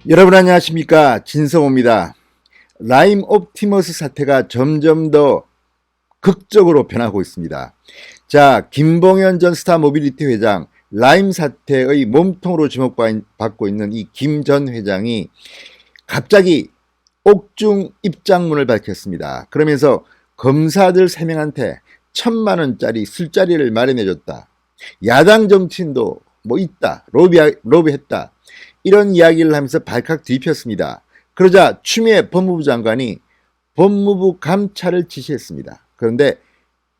여러분 안녕하십니까, 진성호입니다. 라임 옵티머스 사태가 점점 더 극적으로 변하고 있습니다. 자, 김봉현 전 스타모빌리티 회장, 라임 사태의 몸통으로 주목받고 있는 이 김 전 회장이 갑자기 옥중 입장문을 밝혔습니다. 그러면서 검사들 3명한테 1,000만 원짜리 술자리를 마련해줬다. 야당 정치인도 뭐 있다. 로비했다. 이런 이야기를 하면서 발칵 뒤집혔습니다. 그러자 추미애 법무부 장관이 법무부 감찰을 지시했습니다. 그런데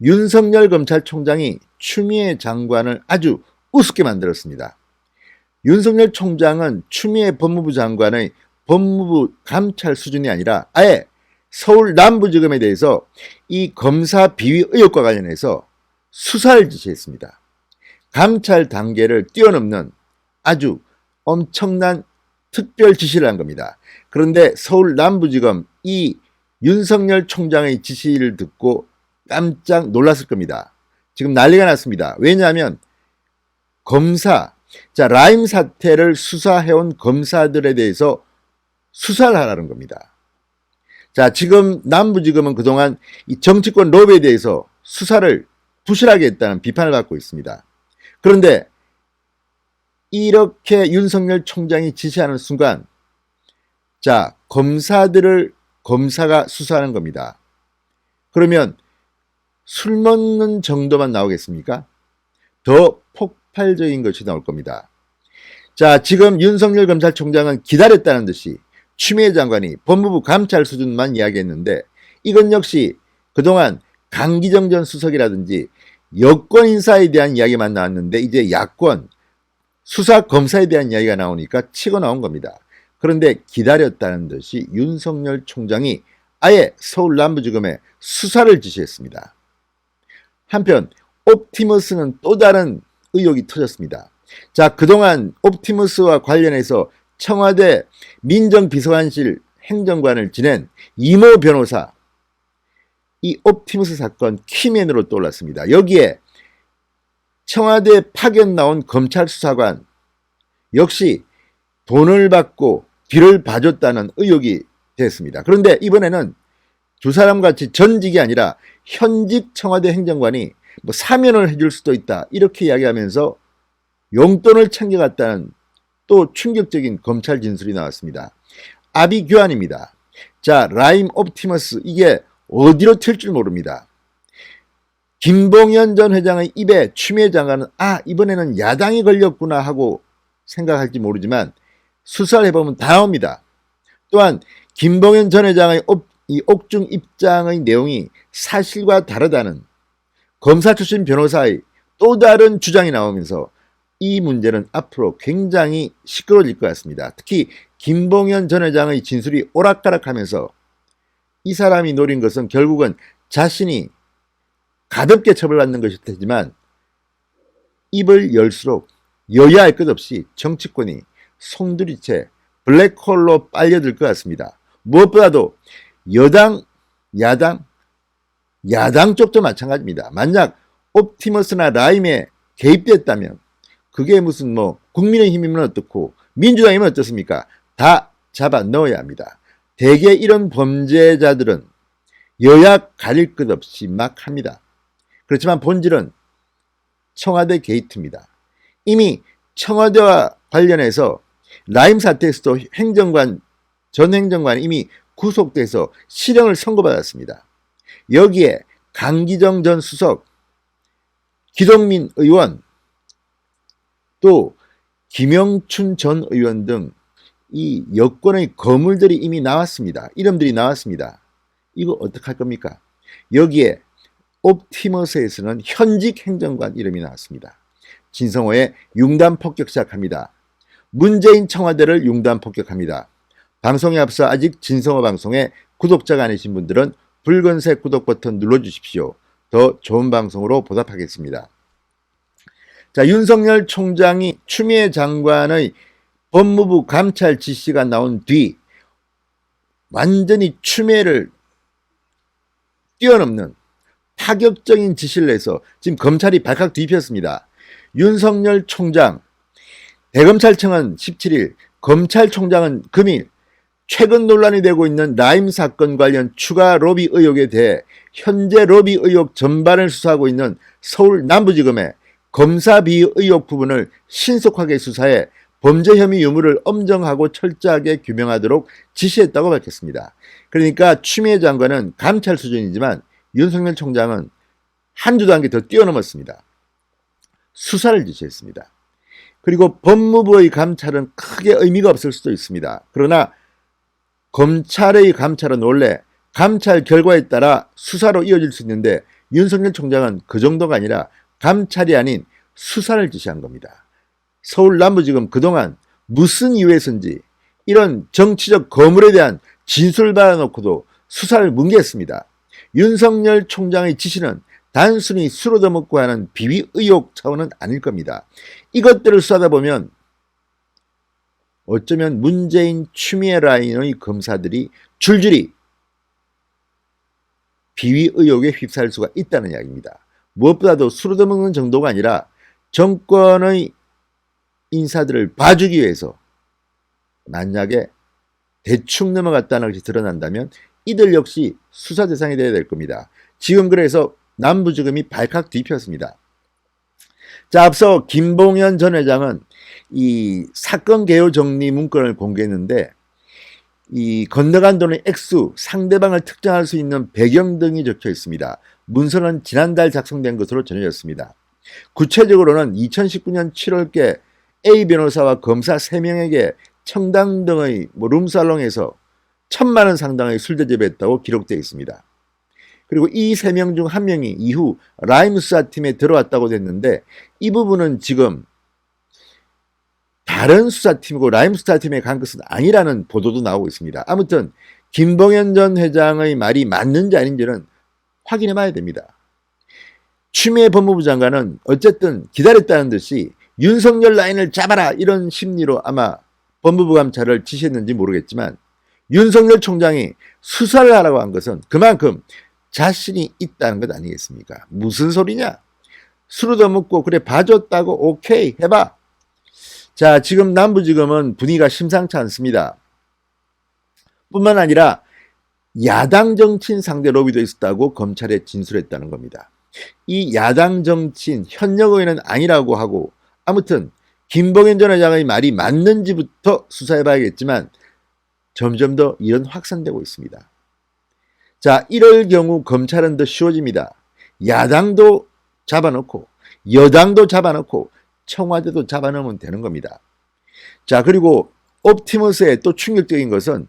윤석열 검찰총장이 추미애 장관을 아주 우습게 만들었습니다. 윤석열 총장은 추미애 법무부 장관의 법무부 감찰 수준이 아니라 아예 서울 남부지검에 대해서 이 검사 비위 의혹과 관련해서 수사를 지시했습니다. 감찰 단계를 뛰어넘는 아주 엄청난 특별 지시를 한 겁니다. 그런데 서울 남부지검 이 윤석열 총장의 지시를 듣고 깜짝 놀랐을 겁니다. 지금 난리가 났습니다. 왜냐하면 라임 사태를 수사해온 검사들에 대해서 수사를 하라는 겁니다. 자, 지금 남부지검은 그동안 이 정치권 로비에 대해서 수사를 부실하게 했다는 비판을 받고 있습니다. 그런데 이렇게 윤석열 총장이 지시하는 순간, 자, 검사가 수사하는 겁니다. 그러면 술 먹는 정도만 나오겠습니까? 더 폭발적인 것이 나올 겁니다. 자, 지금 윤석열 검찰총장은 기다렸다는 듯이 추미애 장관이 법무부 감찰 수준만 이야기했는데, 이건 역시 그동안 강기정 전 수석이라든지 여권 인사에 대한 이야기만 나왔는데 이제 야권 수사 검사에 대한 이야기가 나오니까 치고 나온 겁니다. 그런데 기다렸다는 듯이 윤석열 총장이 아예 서울 남부지검에 수사를 지시했습니다. 한편 옵티머스는 또 다른 의혹이 터졌습니다. 자, 그동안 옵티머스와 관련해서 청와대 민정비서관실 행정관을 지낸 이모 변호사, 이 옵티머스 사건 키맨으로 떠올랐습니다. 여기에 청와대 파견 나온 검찰 수사관 역시 돈을 받고 뒤를 봐줬다는 의혹이 됐습니다. 그런데 이번에는 두 사람 같이 전직이 아니라 현직 청와대 행정관이 뭐 사면을 해줄 수도 있다 이렇게 이야기하면서 용돈을 챙겨갔다는 또 충격적인 검찰 진술이 나왔습니다. 아비규환입니다. 자, 라임 옵티머스 이게 어디로 튈 줄 모릅니다. 김봉현 전 회장의 입에 추미애 장관은 이번에는 야당이 걸렸구나 하고 생각할지 모르지만 수사를 해보면 다 나옵니다. 또한 김봉현 전 회장의 이 옥중 입장의 내용이 사실과 다르다는 검사 출신 변호사의 또 다른 주장이 나오면서 이 문제는 앞으로 굉장히 시끄러워질 것 같습니다. 특히 김봉현 전 회장의 진술이 오락가락하면서 이 사람이 노린 것은 결국은 자신이 가볍게 처벌받는 것일 테지만 입을 열수록 여야할 것 없이 정치권이 송두리째 블랙홀로 빨려들 것 같습니다. 무엇보다도 여당, 야당 쪽도 마찬가지입니다. 만약 옵티머스나 라임에 개입됐다면 그게 무슨 국민의힘이면 어떻고 민주당이면 어떻습니까? 다 잡아 넣어야 합니다. 대개 이런 범죄자들은 여야 가릴 것 없이 막 합니다. 그렇지만 본질은 청와대 게이트입니다. 이미 청와대와 관련해서 라임 사태에서도 전 행정관이 이미 구속돼서 실형을 선고받았습니다. 여기에 강기정 전 수석, 기동민 의원, 또 김영춘 전 의원 등 이 여권의 거물들이 이미 나왔습니다. 이름들이 나왔습니다. 이거 어떡할 겁니까? 여기에 옵티머스에서는 현직 행정관 이름이 나왔습니다. 진성호의 융단 폭격 시작합니다. 문재인 청와대를 융단 폭격합니다. 방송에 앞서 아직 진성호 방송에 구독자가 아니신 분들은 붉은색 구독 버튼 눌러주십시오. 더 좋은 방송으로 보답하겠습니다. 자, 윤석열 총장이 추미애 장관의 법무부 감찰 지시가 나온 뒤 완전히 추미애를 뛰어넘는 파격적인 지시를 해서 지금 검찰이 발칵 뒤집혔습니다. 윤석열 총장, 대검찰청은 17일 검찰총장은 금일 최근 논란이 되고 있는 라임 사건 관련 추가 로비 의혹에 대해 현재 로비 의혹 전반을 수사하고 있는 서울 남부지검에 검사 비위 의혹 부분을 신속하게 수사해 범죄 혐의 유무를 엄정하고 철저하게 규명하도록 지시했다고 밝혔습니다. 그러니까 추미애 장관은 감찰 수준이지만 윤석열 총장은 한두 단계 더 뛰어넘었습니다. 수사를 지시했습니다. 그리고 법무부의 감찰은 크게 의미가 없을 수도 있습니다. 그러나 검찰의 감찰은 원래 감찰 결과에 따라 수사로 이어질 수 있는데 윤석열 총장은 그 정도가 아니라 감찰이 아닌 수사를 지시한 겁니다. 서울 남부지검 그동안 무슨 이유에서인지 이런 정치적 거물에 대한 진술을 받아놓고도 수사를 뭉개했습니다. 윤석열 총장의 지시는 단순히 술 얻어먹고 하는 비위 의혹 차원은 아닐 겁니다. 이것들을 수사하다 보면 어쩌면 문재인 추미애 라인의 검사들이 줄줄이 비위 의혹에 휩싸일 수가 있다는 이야기입니다. 무엇보다도 술 얻어먹는 정도가 아니라 정권의 인사들을 봐주기 위해서 만약에 대충 넘어갔다는 것이 드러난다면 이들 역시 수사 대상이 되어야 될 겁니다. 지금 그래서 남부지검이 발칵 뒤폈습니다. 자, 앞서 김봉현 전 회장은 이 사건 개요 정리 문건을 공개했는데 이 건너간 돈의 액수, 상대방을 특정할 수 있는 배경 등이 적혀 있습니다. 문서는 지난달 작성된 것으로 전해졌습니다. 구체적으로는 2019년 7월께 A 변호사와 검사 3명에게 청담 등의 룸살롱에서 1,000만 원 상당의 술 대접했다고 기록되어 있습니다. 그리고 이 3명 중 1명이 이후 라임 수사팀에 들어왔다고 됐는데 이 부분은 지금 다른 수사팀이고 라임 수사팀에 간 것은 아니라는 보도도 나오고 있습니다. 아무튼 김봉현 전 회장의 말이 맞는지 아닌지는 확인해 봐야 됩니다. 추미애 법무부 장관은 어쨌든 기다렸다는 듯이 윤석열 라인을 잡아라 이런 심리로 아마 법무부 감찰을 지시했는지 모르겠지만 윤석열 총장이 수사를 하라고 한 것은 그만큼 자신이 있다는 것 아니겠습니까? 무슨 소리냐? 술 얻어먹고 그래 봐줬다고 오케이 해봐. 자, 지금 남부지검은 분위기가 심상치 않습니다. 뿐만 아니라 야당 정치인 상대 로비도 있었다고 검찰에 진술했다는 겁니다. 이 야당 정치인 현역 의원은 아니라고 하고 아무튼 김봉현 전 회장의 말이 맞는지부터 수사해봐야겠지만 점점 더 일은 확산되고 있습니다. 자, 이럴 경우 검찰은 더 쉬워집니다. 야당도 잡아놓고 여당도 잡아놓고 청와대도 잡아놓으면 되는 겁니다. 자, 그리고 옵티머스의 또 충격적인 것은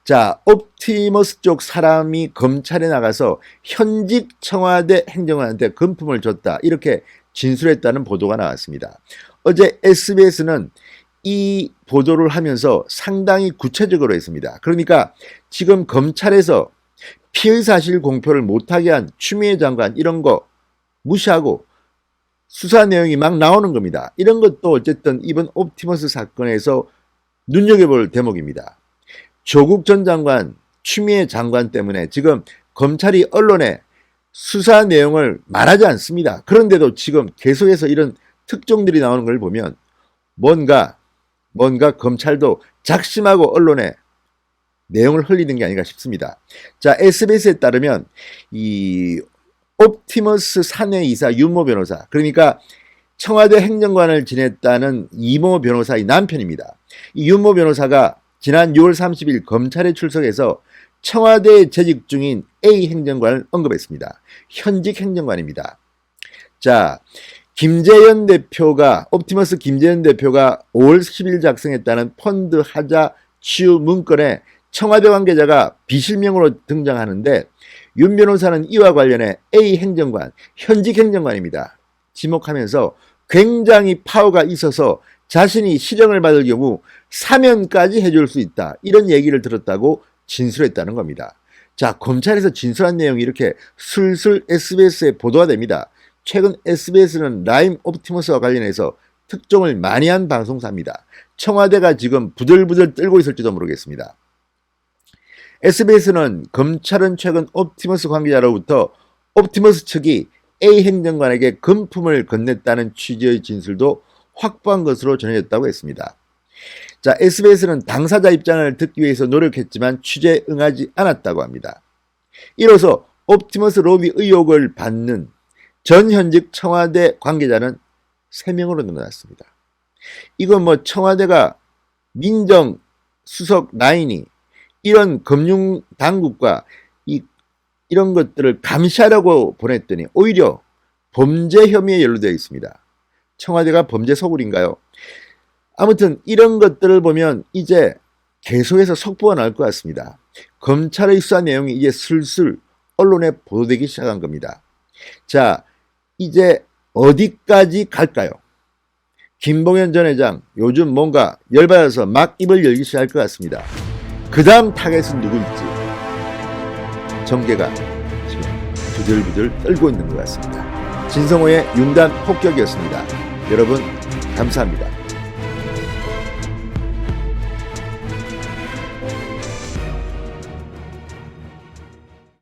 자, 옵티머스 쪽 사람이 검찰에 나가서 현직 청와대 행정관한테 금품을 줬다 이렇게 진술했다는 보도가 나왔습니다. 어제 SBS는 이 보도를 하면서 상당히 구체적으로 했습니다. 그러니까 지금 검찰에서 피의 사실 공표를 못하게 한 추미애 장관 이런 거 무시하고 수사 내용이 막 나오는 겁니다. 이런 것도 어쨌든 이번 옵티머스 사건에서 눈여겨볼 대목입니다. 조국 전 장관, 추미애 장관 때문에 지금 검찰이 언론에 수사 내용을 말하지 않습니다. 그런데도 지금 계속해서 이런 특종들이 나오는 걸 보면 뭔가 검찰도 작심하고 언론에 내용을 흘리는 게 아닌가 싶습니다. 자, SBS에 따르면 이 옵티머스 사내이사 윤모 변호사, 그러니까 청와대 행정관을 지냈다는 이모 변호사의 남편입니다. 이 윤모 변호사가 지난 6월 30일 검찰에 출석해서 청와대에 재직 중인 A 행정관을 언급했습니다. 현직 행정관입니다. 자, 김재현 대표가 옵티머스 김재현 대표가 5월 10일 작성했다는 펀드 하자 취유 문건에 청와대 관계자가 비실명으로 등장하는데 윤 변호사는 이와 관련해 A 행정관, 현직 행정관입니다. 지목하면서 굉장히 파워가 있어서 자신이 실형을 받을 경우 사면까지 해줄 수 있다. 이런 얘기를 들었다고 진술했다는 겁니다. 자, 검찰에서 진술한 내용이 이렇게 술술 SBS에 보도가 됩니다. 최근 SBS는 라임 옵티머스와 관련해서 특종을 많이 한 방송사입니다. 청와대가 지금 부들부들 떨고 있을지도 모르겠습니다. SBS는 검찰은 최근 옵티머스 관계자로부터 옵티머스 측이 A 행정관에게 금품을 건넸다는 취지의 진술도 확보한 것으로 전해졌다고 했습니다. 자, SBS는 당사자 입장을 듣기 위해서 노력했지만 취재에 응하지 않았다고 합니다. 이로써 옵티머스 로비 의혹을 받는 전 현직 청와대 관계자는 3명으로 늘어났습니다. 이건 뭐 청와대가 민정수석 라인이 이런 금융당국과 이런 것들을 감시하려고 보냈더니 오히려 범죄 혐의에 연루되어 있습니다. 청와대가 범죄 소굴인가요? 아무튼 이런 것들을 보면 이제 계속해서 속보가 나올 것 같습니다. 검찰의 수사 내용이 이제 슬슬 언론에 보도되기 시작한 겁니다. 자, 이제 어디까지 갈까요? 김봉현 전 회장 요즘 뭔가 열받아서 막 입을 열기 시작할 것 같습니다. 그 다음 타겟은 누구일지 정계가 지금 부들부들 떨고 있는 것 같습니다. 진성호의 윤단 폭격이었습니다. 여러분 감사합니다.